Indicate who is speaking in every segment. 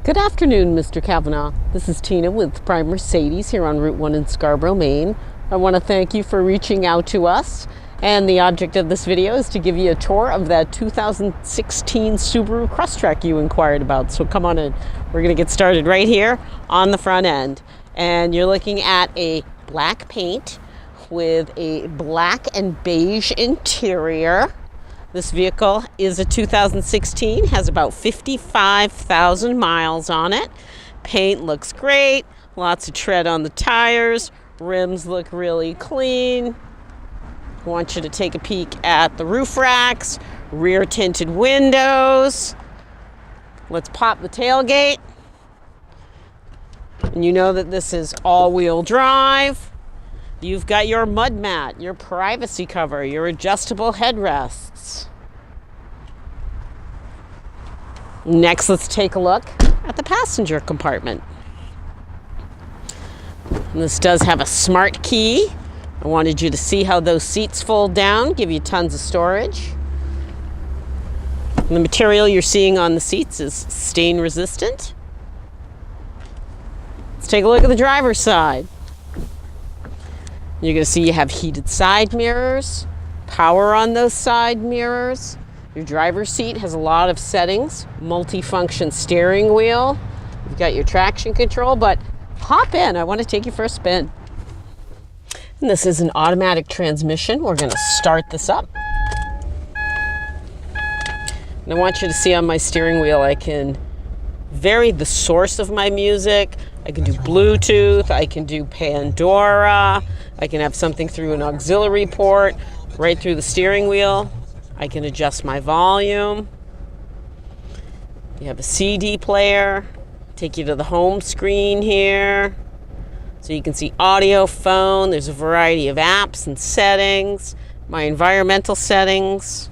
Speaker 1: Good afternoon, Mr. Kavanaugh. This is Tina with Prime Mercedes here on Route 1 in Scarborough, Maine. I want to thank you for reaching out to us. And the object of this video is to give you a tour of that 2016 Subaru Crosstrek you inquired about. So come on in. We're going to get started right here on the front end. And you're looking at a black paint with a black and beige interior. This vehicle is a 2016, has about 55,000 miles on it. Paint looks great, lots of tread on the tires, rims look really clean. I want you to take a peek at the roof racks, rear tinted windows. Let's pop the tailgate. And you know that this is all-wheel drive. You've got your mud mat, your privacy cover, your adjustable headrests. Next, let's take a look at the passenger compartment. And this does have a smart key. I wanted you to see how those seats fold down, give you tons of storage. And the material you're seeing on the seats is stain resistant. Let's take a look at the driver's side. You're going to see you have heated side mirrors, power on those side mirrors. Your driver's seat has a lot of settings, multi-function steering wheel. You've got your traction control, but hop in. I want to take you for a spin. And this is an automatic transmission. We're going to start this up. And I want you to see on my steering wheel, I can vary the source of my music. I can do Bluetooth, I can do Pandora, I can have something through an auxiliary port, right through the steering wheel. I can adjust my volume. You have a CD player, take you to the home screen here. So you can see audio, phone, there's a variety of apps and settings, my environmental settings.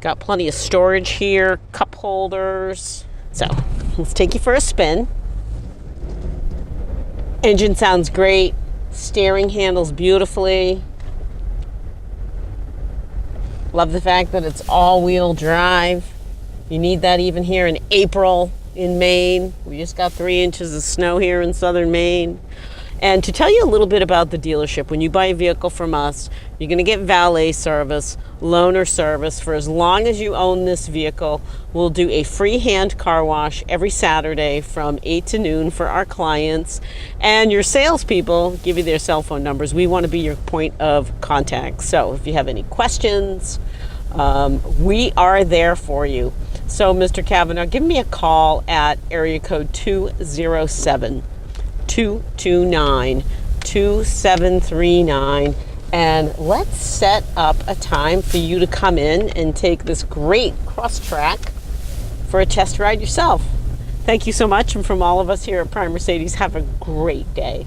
Speaker 1: Got plenty of storage here, cup holders. So let's take you for a spin. Engine sounds great. Steering handles beautifully. Love the fact that it's all-wheel drive. You need that even here in April in Maine. We just got 3 inches of snow here in southern Maine. And to tell you a little bit about the dealership, when you buy a vehicle from us, you're going to get valet service, loaner service. For as long as you own this vehicle, we'll do a free hand car wash every Saturday from 8 to noon for our clients. And your salespeople give you their cell phone numbers. We want to be your point of contact. So if you have any questions, we are there for you. So Mr. Kavanaugh, give me a call at area code 207-229-2739. And let's set up a time for you to come in and take this great Crosstrek for a test ride yourself. Thank you so much. And from all of us here at Prime Mercedes, have a great day.